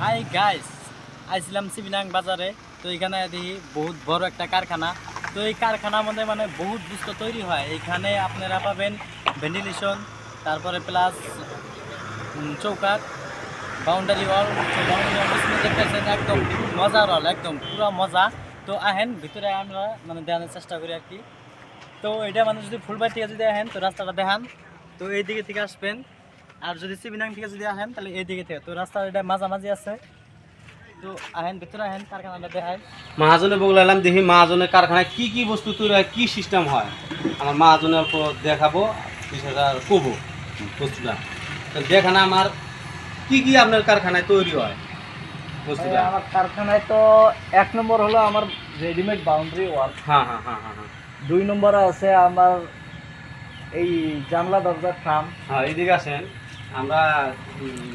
Hi guys, আইছিলাম সিবিনাং বাজারে। তো এখানে দেখি বহুত বড় একটা কারখানা। তো এই কারখানার মধ্যে মানে বহুত বস্তু তৈরি হয়। এখানে আপনারা পাবেন ভেন্টিলেশন, তারপরে প্লাস চৌকাঠ, বাউন্ডারি ওয়াল। বাউন্ডারি ওয়াল দেখতেছেন একদম মজার ওয়াল, একদম পুরো মজা। তো আহেন ভিতরে আমরা মানে দেখানোর চেষ্টা করি আর কি। তো এটা মানে যদি ফুলবাড়ি থেকে যদি আহেন তো রাস্তাটা দেখান, তো এই দিকে থেকে আসবেন। আর যদি সিবিনাং থেকে যদি আহেন তাহলে এই দিকে থেকে, তো রাস্তা এটা মাঝামাঝি আছে। তো আহেন ভিতরে আহেন, কারখানাটা দেখায়। মহাজনে বগলাম দেখি মহাজনের কারখানায় কি কি বস্তু তৈরি হয়, কি সিস্টেম হয়। আমার মহাজনের অল্প দেখাবো, বিষয়টা কবো বস্তুটা। তো দেখেন আমার কি কি আপনার কারখানায় তৈরি হয় বস্তুটা। আমার কারখানায় তো 1 নম্বর হলো আমার রেডিমেড বাউন্ডারি ওয়াল। হ্যাঁ হ্যাঁ হ্যাঁ হ্যাঁ হ্যাঁ 2 নম্বরে আছে আমার এই জানলা দরজার ফ্রেম। হ্যাঁ এইদিকে আসেন আমরা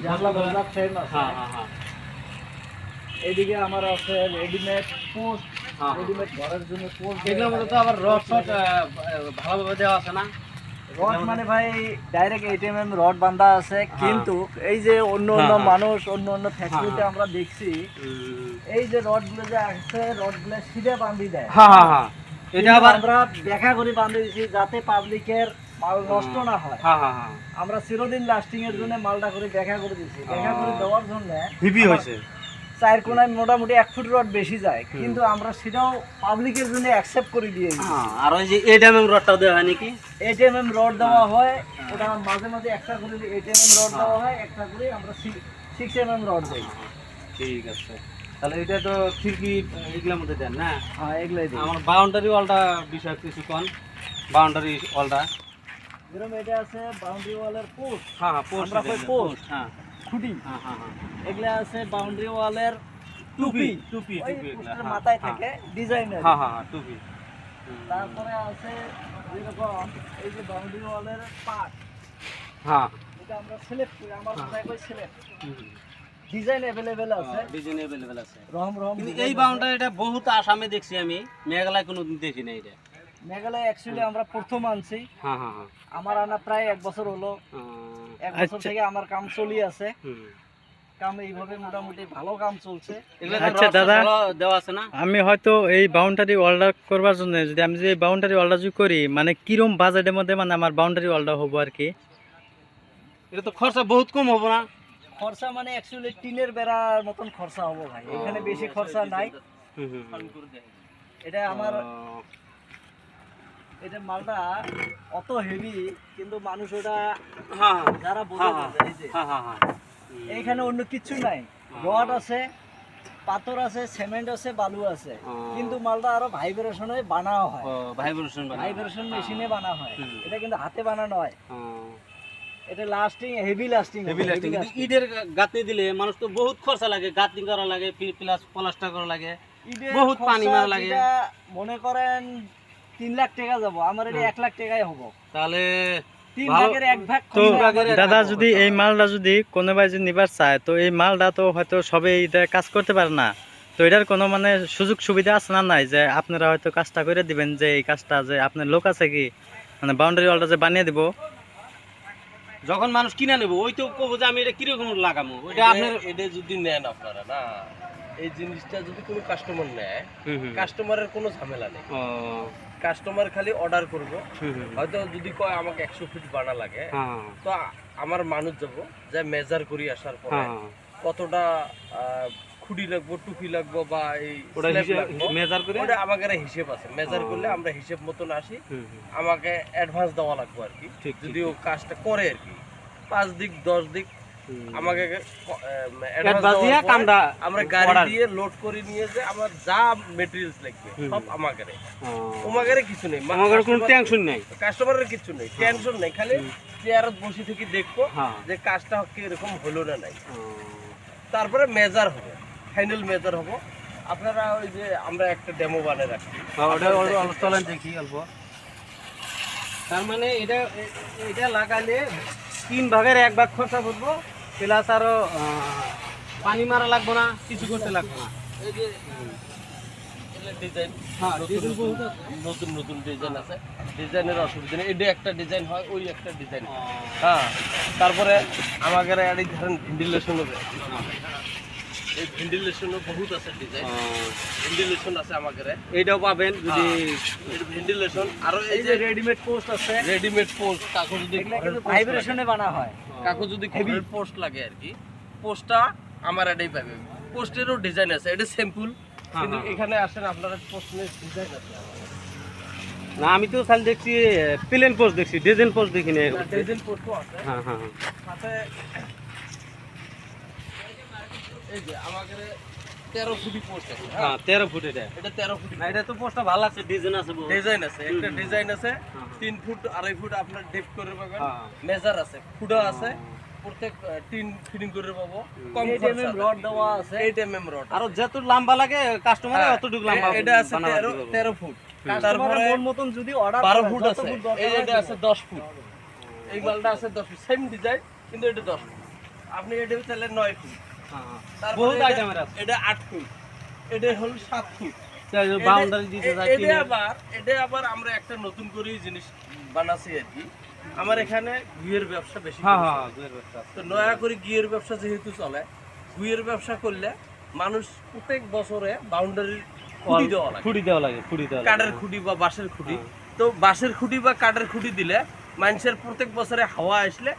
জানলা দরজার ফ্রেম আছে। হ্যাঁ হ্যাঁ হ্যাঁ এইদিকে আমার আছে রেডিমেড পোস্ট, হ্যাঁ। রেডিমেড ঘরের জন্য পোস্ট। এগুলোর মধ্যে তো আবার রড শট ভালোভাবে দেওয়া আছে না? রড মানে ভাই ডাইরেক্ট 8 mm রড বাঁধা আছে, কিন্তু এই যে অন্য অন্য হ্যাঁ। মানুষ অন্য অন্য ফ্যাক্টরিতে হ্যাঁ। আমরা দেখছি এই যে রডগুলো যে আছে, রডগুলো সিধে বাঁধি দেয়। হ্যাঁ হ্যাঁ হ্যাঁ এটা কিন্তু আবার আমরা দেখা করে বাঁধে দিয়েছি যাতে পাবলিকের মাল নষ্ট না হয়। হ্যাঁ হ্যাঁ হ্যাঁ আমরা চিরদিন লাস্টিং এর জন্য মালটা করে দেখা করে দিয়েছি। দেখা করে দেওয়ার জন্য হিবি হয়েছে। 4 কোণায় মোটামুটি 1 ফুট রড বেশি যায়, কিন্তু আমরা সেটাও পাবলিকের জন্য অ্যাকসেপ্ট করে দিয়েছি। হ্যাঁ, আর ওই যে 8 mm রডটাও দেওয়া হয় নাকি? 8 mm রড দেওয়া হয়, ওটা মাঝে মাঝে একটা করে 8 mm রড দেওয়া হয়, একটা করে আমরা 6 mm রড দেই। ঠিক আছে, তাহলে এটা তো খিড়কি এগুলোর মধ্যে দেন না? হ্যাঁ, এগুলাই দিই। আমার বাউন্ডারি ওয়ালটা বিষয় কিছু কোন বাউন্ডারি ওয়ালটা। যেরকম এটা আছে বাউন্ডারি ওয়ালের পোস্ট। হ্যাঁ হ্যাঁ পোস্ট আমরা কই পোস্ট, হ্যাঁ খুঁটি। হ্যাঁ হ্যাঁ হ্যাঁ এগুলা আছে বাউন্ডারি ওয়ালের টুপি টুপি। টুপি ওই টুপি এগুলা, পোস্টের হ্যাঁ, মাথায় হ্যাঁ, থাকে ডিজাইনের। হ্যাঁ হ্যাঁ হ্যাঁ টুপি। তারপরে আছে যেরকম এই যে বাউন্ডারি ওয়ালের পার্ট, হ্যাঁ এটা আমরা সিলেক্ট করি, আমার মাথায় কই সিলেক্ট। হুম। ডিজাইন अवेलेबल আছে, ডিজাইন अवेलेबल আছে। রং রং। কিন্তু এই বাউন্ডারিটা বহুত আসামে দেখছি আমি, মেঘালয় কোনোদিন দেখি না এটা। মেঘালয় অ্যাকচুয়ালি আমরা প্রথম আনছি। হ্যাঁ হ্যাঁ হ্যাঁ আমার আনা প্রায় 1 বছর হলো। 1 বছর থেকে আমার কাম চলি আছে। কাম এইভাবে মোটামুটি ভালো কাম চলছে। আচ্ছা দাদা, দেওয়া আছে না? আমি হয়তো এই বাউন্ডারি ওয়ালটা করবার জন্য যদি আমি যে বাউন্ডারি ওয়ালটা যদি করি, মানে কিরম বাজেটের মধ্যে মানে আমার বাউন্ডারি ওয়ালটা হবো আর কি? এটা তো খরচা বহুত কম হবে না? খরচা মানে অ্যাকচুয়ালি টিনের বেড়ার মতন খরচা হবো ভাই, এখানে বেশি খরচা নাই। এটা আমার এটা মালটা অত হেভি, কিন্তু মানুষ ওটা হ্যাঁ যারা বোঝে হ্যাঁ বোঝে। এই যে হ্যাঁ হ্যাঁ হ্যাঁ এইখানে অন্য কিছু নাই, রড আছে, পাথর আছে, সিমেন্ট আছে, বালু আছে, কিন্তু মালটা আরো ভাইব্রেশনে বানানো হয়। ভাইব্রেশন ভাইব্রেশন মেশিনে বানানো হয়, এটা কিন্তু হাতে বানানো হয়। হ্যাঁ এটা lasting, heavy lasting. Heavy lasting. ঈদের গাঁথনি দিলে মানুষ তো বহুত খরচা লাগে, গাঁথনি করা লাগে, প্লাস প্লাস্টার করা লাগে, বহুত পানি মারা লাগে। মনে করেন 3 লাখ টাকা যাব, আমার এটা 1 লাখ টাকায় হবো। তাহলে 3 ভাগের 1 ভাগ তো কম ভাগের এক দাদা ভাগ যদি হবো। এই মালটা যদি কোনো ভাই যদি নিবার চায়, তো এই মালটা তো হয়তো সবে এটা কাজ করতে পারে না। তো এটার কোনো মানে সুযোগ সুবিধা আছে না নাই, যে আপনারা হয়তো কাজটা করে দিবেন, যে এই কাজটা যে আপনার লোক আছে কি মানে বাউন্ডারি ওয়ালটা যে বানিয়ে দিব? যখন মানুষ কিনে নেবো ওই তো কবো যে আমি এটা কিরকম লাগাবো, ওইটা আপনার এটা যদি নেন আপনারা না, এই জিনিসটা যদি কোনো কাস্টমার নেয়, কাস্টমারের কোনো ঝামেলা নেই। কাস্টমার খালি অর্ডার করবো, হয়তো যদি কয় আমাকে 100 ফিট বানা লাগে, তো আমার মানুষ যাবো যে মেজার করি আসার পরে কতটা খুঁটি লাগবো, টুপি লাগবো বা এই মেজার করে ওটা আমাদের হিসেব আছে। মেজার করলে আমরা হিসেব মতন আসি, আমাকে অ্যাডভান্স দেওয়া লাগবে আর কি, যদি ও কাজটা করে আর কি। 5 দিক 10 দিক আমাকে অ্যাডভান্স দিয়ে কামটা আমরা গাড়ি দিয়ে লোড করে নিয়ে যে আমার যা মেটেরিয়ালস লাগবে সব আমাদের। ওমাগের কিছু নেই, আমাদের কোনো টেনশন নাই, কাস্টমারের কিছু নেই, টেনশন নেই। খালি চেয়ারত বসে থেকে দেখবো যে কাজটা কিরকম হলো না নাই। তারপরে মেজার হবে, ফাইনাল মেজার হবো। আপনারা ওই যে আমরা একটা ডেমো বানিয়ে রাখছি, চলেন দেখি অল্প। তার মানে এটা এটা লাগালে 3 ভাগের 1 ভাগ খরচা করবো, প্লাস আরো পানি মারা লাগবো না, কিছু করতে লাগবে না। এই যে ডিজাইন, নতুন নতুন ডিজাইন আছে, ডিজাইনের অসুবিধা নেই। এটা একটা ডিজাইন হয়, ওই একটা ডিজাইন। হ্যাঁ, তারপরে আমাদের এই ধরেন ভেন্টিলেশন হবে, এই ভেন্টিলেশনও বহুত আছে ডিজাইন, ভেন্টিলেশন আছে আমাদের, এইটাও পাবেন যদি ভেন্টিলেশন। আর এই এই যে যে রেডিমেড পোস্ট আছে, রেডিমেড পোস্ট, কাকু যদি ভাইব্রেশনে বানা হয়। কাকু যদি ঘরের পোস্ট লাগে আর কি, পোস্টটা আমার এটাই পাবে। পোস্টেরও ডিজাইন আছে, এটা সিম্পল, কিন্তু এখানে আসেন আপনারা পোস্টের ডিজাইন আছে। না আমি তো খালি দেখছি প্লেন পোস্ট দেখছি, ডিজাইন পোস্ট দেখিনি। ডিজাইন পোস্টও আছে। হ্যাঁ হ্যাঁ সাথে এই যে আমাদের 13 ফুটি পোস্ট আছে। হ্যাঁ 13 ফুট এটা। এটা 13 ফুটি। না এটা তো পোস্টটা ভালো আছে, ডিজাইন আছে বহুত। ডিজাইন আছে, একটা ডিজাইন আছে 3 ফুট 2.5 ফুট আপনার ডেপ করে পাবেন, হ্যাঁ। মেজার আছে, ফুটা আছে, প্রত্যেক টিন ফিটিং করে পাবো, কম 8 খরচা mm রড দেওয়া আছে। 8 mm রড। আর যত লম্বা লাগে কাস্টমারে অতটুকু লম্বা এটা আছে বানাতে 13 পারবো। ফুট। তারপরে তারপরে মন মতন যদি অর্ডার 12 ফুট আছে, এই এটা আছে 10 ফুট, এই মালটা আছে 10 ফুট, সেম ডিজাইন কিন্তু এটা 10 ফুট। আপনি এটা চাইলে 9 ফুট। হ্যাঁ হ্যাঁ। তারপরে বহুত এটা- আইটেমের আছে। এটা 8 ফুট, এটা হলো 7 ফুট। বাউন্ডারি দিতে যায় এটা টিনের। আবার আমরা একটা নতুন করে জিনিস বানাচ্ছি আর কি। আমার এখানে ঘুয়ের ব্যবসা বেশি হ্যাঁ করি। হ্যাঁ দুয়ের ব্যবসা আছে। তো নয়া করে ঘুয়ের ব্যবসা যেহেতু চলে, ঘুয়ের ব্যবসা করলে মানুষ প্রত্যেক বছরে বাউন্ডারি খুঁটি দেওয়া লাগে, খুঁটি দেওয়া লাগে, খুঁটি দেওয়া লাগে। কাঠের খুঁটি বা বাঁশের খুঁটি। তো বাঁশের খুঁটি বা কাঠের খুঁটি দিলে মানুষের প্রত্যেক বছরে হাওয়া আসলে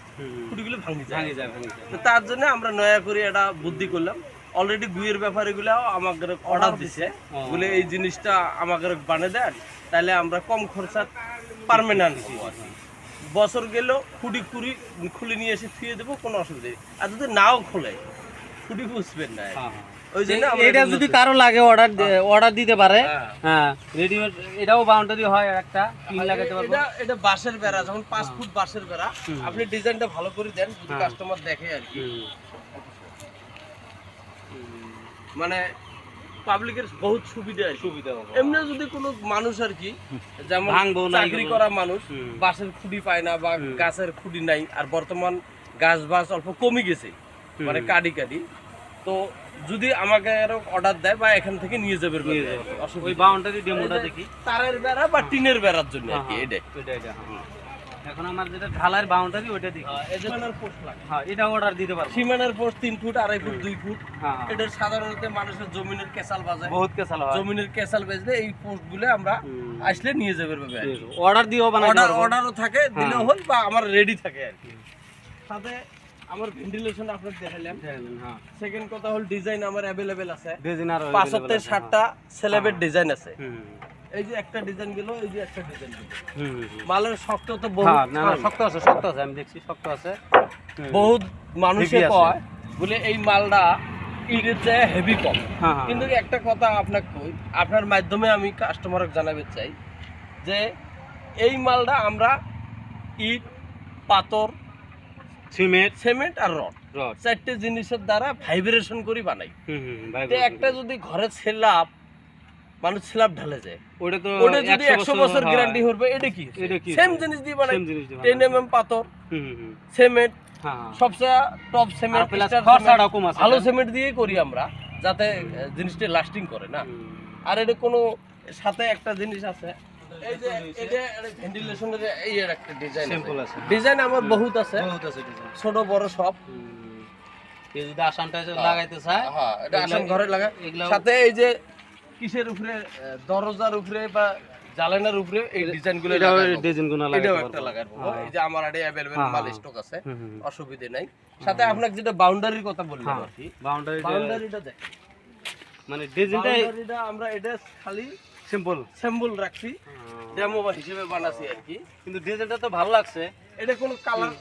খুঁটিগুলো ভাঙি যায়। ভাঙে যায়, ভাঙে যায়। তো তার জন্য আমরা নয়া করে এটা বুদ্ধি করলাম। অলরেডি গুয়ের ব্যাপারীগুলো আমাদের অর্ডার দিছে, বলে এই জিনিসটা আমাদের বানিয়ে দেন, তাহলে আমরা কম খরচা পার্মানেন্ট বছর গেলেও খুঁটি খুলে নিয়ে এসে ফিরে দেবো, কোনো অসুবিধা নেই। আর যদি নাও খোলে খুঁটি বুঝবেন না, হ্যাঁ, ওই জন্য আমরা এটা এটা যদি কারো লাগে অর্ডার দিতে পারে। হ্যাঁ। হ্যাঁ রেডিমেড এটাও বাউন্ডারি হয় একটা, পিন লাগাতে পারবো। এটা বাঁশের বেড়া, যখন 5 ফুট বাঁশের বেড়া, আপনি ডিজাইনটা ভালো করে দেন, যদি হ্যাঁ। কাস্টমার দেখে আর কি। মানে পাবলিকের বহুত সুবিধা আছে। সুবিধা হবে। এমনি যদি কোনো মানুষ আর কি, যেমন ভাঙবো না, চাকরি এগুলো। করা মানুষ হুম। বাঁশের খুঁটি পায় না বা গাছের খুঁটি নাই, আর বর্তমান গাছ বাস অল্প কমে গেছে, মানে কাটি তো যদি আমাকে আরো অর্ডার দেয় বা এখান থেকে নিয়ে যাবে, ওই বাউন্ডারি ডেমোটা দেখি। তারের বেড়া বা টিনের বেড়ার জন্য আর কি। এটা এটা এখন আমার যেটা ঢালাইয়ের বাউন্ডারি ওইটা দেখি। সীমানার পোস্ট লাগে, হ্যাঁ এটা অর্ডার দিতে পারবো। সীমানার পোস্ট 3 ফুট 2.5 ফুট 2 ফুট। হ্যাঁ এটা সাধারণত মানুষের জমিনের কেসাল বাজায়, বহুত কেসাল হয়। জমিনের কেসাল বেচলে এই পোস্ট গুলো আমরা আসলে নিয়ে যাবে অর্ডার দিও বানাইতে পারবো। অর্ডারও থাকে, দিলেও হল বা আমার রেডি থাকে আর কি। সাথে আমার ভেন্টিলেশন আপনাদের দেখালাম। হ্যাঁ সেকেন্ড কথা হল ডিজাইন আমার अवेलेबल আছে, ডিজাইন আর 65-60টা স্ল্যাবের ডিজাইন আছে। এই যে একটা ডিজাইন গেল, এই যে একটা ডিজাইন গেল। মালের শক্ত তো বহুত, হ্যাঁ না না শক্ত আছে, শক্ত আছে, আমি দেখছি শক্ত আছে। বহুত মানুষে Heavy আছে। কয় বলে এই মালটা ইটের চেয়ে হেভি কম। হ্যাঁ হ্যাঁ কিন্তু একটা কথা আপনাকে কই, আপনার মাধ্যমে আমি কাস্টমারকে জানাতে চাই যে এই মালটা আমরা ইট, পাথর, সিমেন্ট আর রড, রড। 4টে জিনিসের দ্বারা ভাইব্রেশন করে বানাই। তো একটা যদি ঘরে স্ল্যাব, মানুষ স্ল্যাব ঢালে যায়, ওটা তো ওটা যদি 100 বছর হয়। গ্যারান্টি হবে, এটা কি এটা কি? সেম জিনিস দিয়ে বানাই। Same জিনিস দিয়ে 10 mm পাথর, সিমেন্ট, হ্যাঁ সবচেয়ে টপ সিমেন্ট, আর plus খরচাটাও কম আছে ভালো এটা। সিমেন্ট দিয়ে করি আমরা, যাতে জিনিসটা লাস্টিং করে না। আর এটা কোনো সাথে একটা জিনিস আছে, এই যে এটা ভেন্টিলেশনের এই একটা ডিজাইন সিম্পল আছে। ডিজাইন আমার বহুত আছে, বহুত আছে ডিজাইন। ছোট বড় সব। কেউ যদি আসামটা লাগাইতে চায়, হ্যাঁ, এটা আসাম ঘরে লাগা। এগুলা- সাথে এই যে কিসের উপরে, দরজার উপরে বা জানালার উপরে এই ডিজাইনগুলো এটাও লাগাবো। ডিজাইনগুলো লাগাইতে এটাও পারবো। একটা লাগাবো। হ্যাঁ। এই যে আমার আড়ে অ্যাভেলেবল হ্যাঁ, মাল হ্যাঁ। স্টক আছে, হুম। অসুবিধা নাই। সাথে আপনাকে যেটা বাউন্ডারির কথা বললাম হ্যাঁ আর কি, বাউন্ডারি বাউন্ডারিটা দেখ, মানে ডিজাইনটা বাউন্ডারিটা আমরা এটা খালি সিম্পল, সিম্বল রাখছি, ডেমো হিসেবে বানাচ্ছি আর কি। কিন্তু ডিজাইনটা তো ভালো লাগছে। এটা কোনো কালার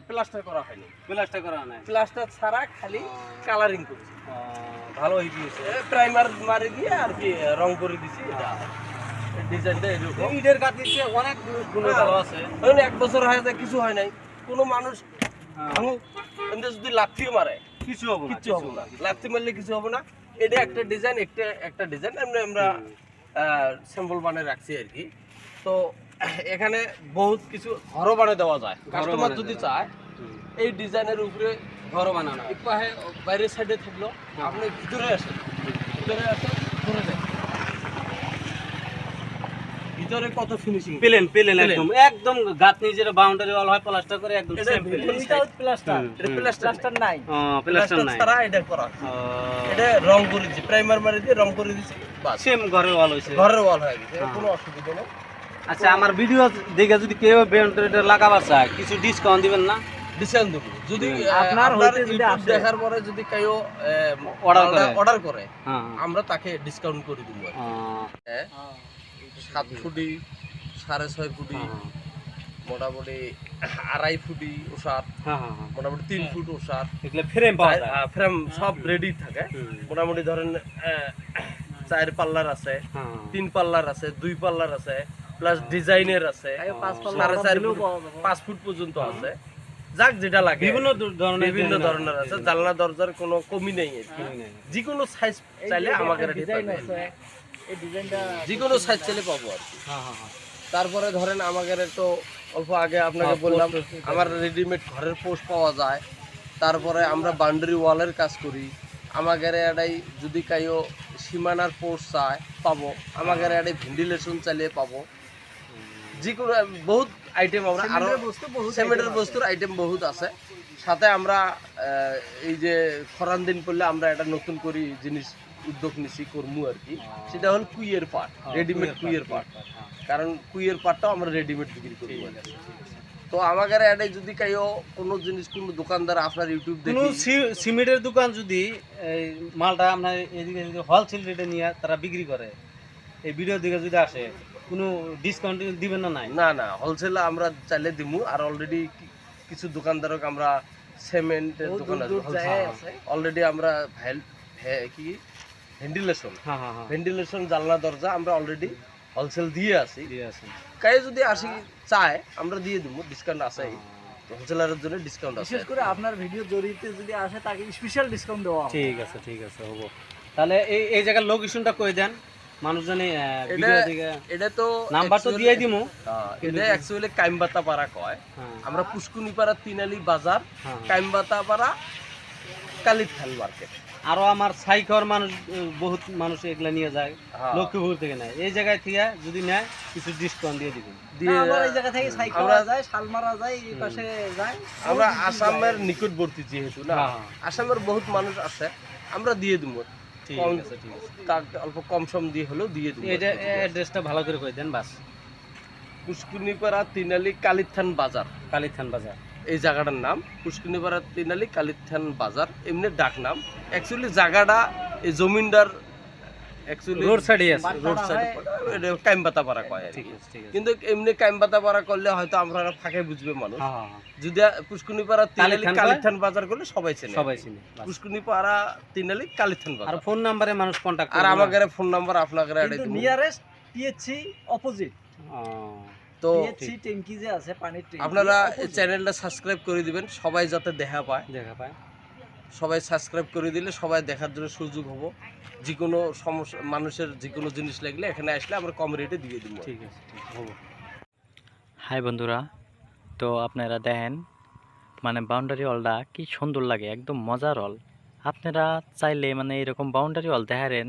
প্লাস্টার করা হয়নি, প্লাস্টার করা নাই। প্লাস্টার ছাড়া খালি কালারিং করছি। ভালো হয়েছে, প্রাইমার মারি দিয়ে আর কি রং করে দিছি। এটা ডিজাইনটা এরকম, ইটের কাজ দিচ্ছে অনেক গুণ ভালো আছে। ধরুন 1 বছর হয়ে যায়, কিছু হয় নাই, কোনো মানুষ ভাঙুক, এমনি যদি লাথি মারে কিছু হবে না, কিছু হবে না, লাথি মারলে কিছু হবে না। এটা একটা ডিজাইন, একটা ডিজাইন এমনি আমরা সিম্বল বানিয়ে রাখছি আর কি। তো এখানে বহুত কিছু ঘরও বানিয়ে দেওয়া যায়, কাস্টমার যদি চায় এই ডিজাইনের উপরে ঘরও বানানো। এক পাশে বাইরের সাইডে থাকলো, আপনি ভিতরে আসেন, ঘুরে দেন। ভিতরে কত ফিনিশিং প্লেন প্লেন Plain। একদম একদম গাঁথনি যেটা বাউন্ডারি ওয়াল হয় প্লাস্টার করে একদম এটা same plain। Without plaster, plaster নাই। প্লাস্টার নাই ছাড়া এটা করা এটা রং করে দিয়েছি, প্রাইমার মারি দিয়ে রং করে দিয়েছি, বাস সেম ঘরের ওয়াল হইছে। ঘরের ওয়াল হয়ে গেছে, হ্যাঁ। কোনো অসুবিধা নেই। আচ্ছা আমার ভিডিও দেখে যদি কেউ ভেন্টিলেটর লাগাবার চায় কিছু ডিসকাউন্ট দিবেন না? ডিসকাউন্ট দেবো যদি আপনার আপনার হইতে যদি ইউটিউব আসে। দেখার পরে যদি কেউ Order করে। অর্ডার করে হ্যাঁ আমরা তাকে ডিসকাউন্ট করে দিব। 7 ফুটি 6.5 ফুটি মোটামুটি 2.5 ফুটি ওষার, মোটামুটি 3 ফুট ওষার, এগুলো ফ্রেম পাওয়া যায়। ফ্রেম সব রেডি থাকে। মোটামুটি ধরেন 4 পাল্লার আছে, 3 পাল্লার আছে, 2 পাল্লার আছে, প্লাস ডিজাইনের আছে, 5 ফুট পর্যন্ত আছে, যাক যেটা লাগে বিভিন্ন ধরনের বিভিন্ন ধরনের আছে। জানলা দরজার কোনো কমি নেই আর কি। যে কোনো সাইজ চাইলে আমাকে রেডি পাবে, এই ডিজাইনটা যে কোনো সাইজ চাইলে পাবো আর কি। তারপরে ধরেন আমাদের তো অল্প আগে আপনাকে বললাম আমার রেডিমেড ঘরের পোস্ট পাওয়া যায়। তারপরে আমরা বাউন্ডারি ওয়ালের কাজ করি। আমাদের এটাই যদি কাইও সীমানার পোস্ট চায় পাবো, আমাদের এটাই ভেন্টিলেশন চালিয়ে পাবো, যে কোনো বহুত আইটেম আমরা আরো সিমেন্টের বস্তুর আইটেম বহুত আছে। সাথে আমরা এই যে খরান দিন পড়লে আমরা এটা নতুন করে জিনিস উদ্যোগ নিছি করমু আর কি, সেটা হল কুইয়ের পাট, রেডিমেড কুইয়ের পাট। কারণ কুইয়ের পাটটাও আমরা রেডিমেড বিক্রি করি। তো আমাদের এটাই যদি কাইও কোনো জিনিস কোনো দোকানদার আপনার ইউটিউব কোনো দেখি সিমেন্টের দোকান যদি এই মালটা আপনার এদিকে যদি হোলসেল রেটে নিয়ে তারা বিক্রি করে, এই ভিডিও দিকে যদি আসে কোনো ডিসকাউন্ট দিবেন না? নাই না না হোলসেল আমরা চাইলে দিমু। আর অলরেডি কিছু দোকানদারক আমরা সিমেন্টের দোকান আছে অলরেডি আমরা কি ভেন্টিলেশন ভেন্টিলেশন জানলা দরজা আমরা অলরেডি হোলসেল দিয়ে আছি। কাই যদি আসি চায় আমরা দিয়ে দেবো, ডিসকাউন্ট আছে, হোলসেলারের জন্য ডিসকাউন্ট আছে। বিশেষ করে আপনার ভিডিও জড়িতে যদি আসে তাকে স্পেশাল ডিসকাউন্ট দেওয়া হবে। ঠিক আছে হবো। তাহলে এই এই জায়গার লোকেশনটা কই দেন মানুষজনে ভিডিও দিকে? এটা তো নাম্বার তো দিয়ে দিমু। এটা অ্যাকচুয়ালি কাইমবাতা পাড়া কয়। আমরা পুষ্কুনি পাড়া তিনালি বাজার, কাইমবাতা পাড়া কালিদ খান মার্কেট। আরো আমার সাইকর মানুষ বহুত মানুষ এগুলা নিয়ে যায় লক্ষ্মীপুর থেকে নেয়, এই জায়গায় থেকে যদি নেয় কিছু ডিসকাউন্ট দিয়ে দিবেন। না, আমরা এই জায়গা থেকে সাইকেল যায়, শালমারা যায়, এই পাশে যায়। আমরা আসামের নিকটবর্তী যেহেতু না, আসামের বহুত মানুষ আছে, আমরা দিয়ে দিব। ঠিক আছে তার অল্প কম সম দিয়ে হলেও দিয়ে দিব। এটা অ্যাড্রেসটা ভালো করে কই দেন বাস। পুষ্কুনিপাড়া তিনালি কালিথান বাজার, কালীথান বাজার এই জায়গাটার নাম পুষ্কুনিপাড়া তিনালি কালিথান বাজার, এমনি ডাক নাম। অ্যাকচুয়ালি জায়গাটা এই জমিনদার অ্যাকচুয়ালি রোড সাইডে আছে। রোড সাইড এটা কাইমবাতা পাড়া কয় আর কি। ঠিক আছে কিন্তু এমনি কাইমবাতা পাড়া করলে হয়তো আমরা ফাঁকে বুঝবে মানুষ। যদি পুষ্কুনিপাড়া তিনালি কালিথান বাজার করলে সবাই চেনে, সবাই চিনে। পুষ্কুনিপাড়া তিনালি কালিথান আর বাজার। ফোন নাম্বারে মানুষ কন্টাক্ট আর আমাদের ফোন নাম্বার আপনাদের কিন্তু নিয়ারেস্ট পিএইচসি অপোজিট, তো পিএইচসি ট্যাঙ্কি যে আছে পানির ট্যাঙ্কি, আপনারা এই চ্যানেলটা সাবস্ক্রাইব করে দিবেন, সবাই যাতে দেখা পায়। সবাই সাবস্ক্রাইব করে দিলে সবাই দেখার জন্য সুযোগ হবো। যে কোনো সমস্যা মানুষের যে কোনো জিনিস লাগলে এখানে আসলে আমরা কম রেটে দিয়ে দিব। ঠিক আছে হবো। হাই বন্ধুরা, তো আপনারা দেখেন মানে বাউন্ডারি ওয়ালটা কি সুন্দর লাগে, একদম মজার ওয়াল। আপনারা চাইলে মানে এরকম বাউন্ডারি ওয়াল দেখারেন।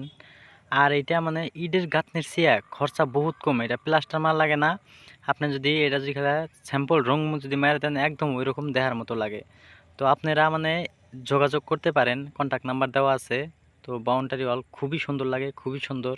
আর এটা মানে ইটের গাঁথনির চেয়ে খরচা বহুত কম, এটা প্লাস্টার মার লাগে না। আপনি যদি এটা যদি স্যাম্পল রং যদি মেরে দেন একদম ওই রকম দেখার মতো লাগে। তো আপনারা মানে যোগাযোগ করতে পারেন, কন্ট্যাক্ট নাম্বার দেওয়া আছে। তো বাউন্ডারি ওয়াল খুবই সুন্দর লাগে, খুবই সুন্দর।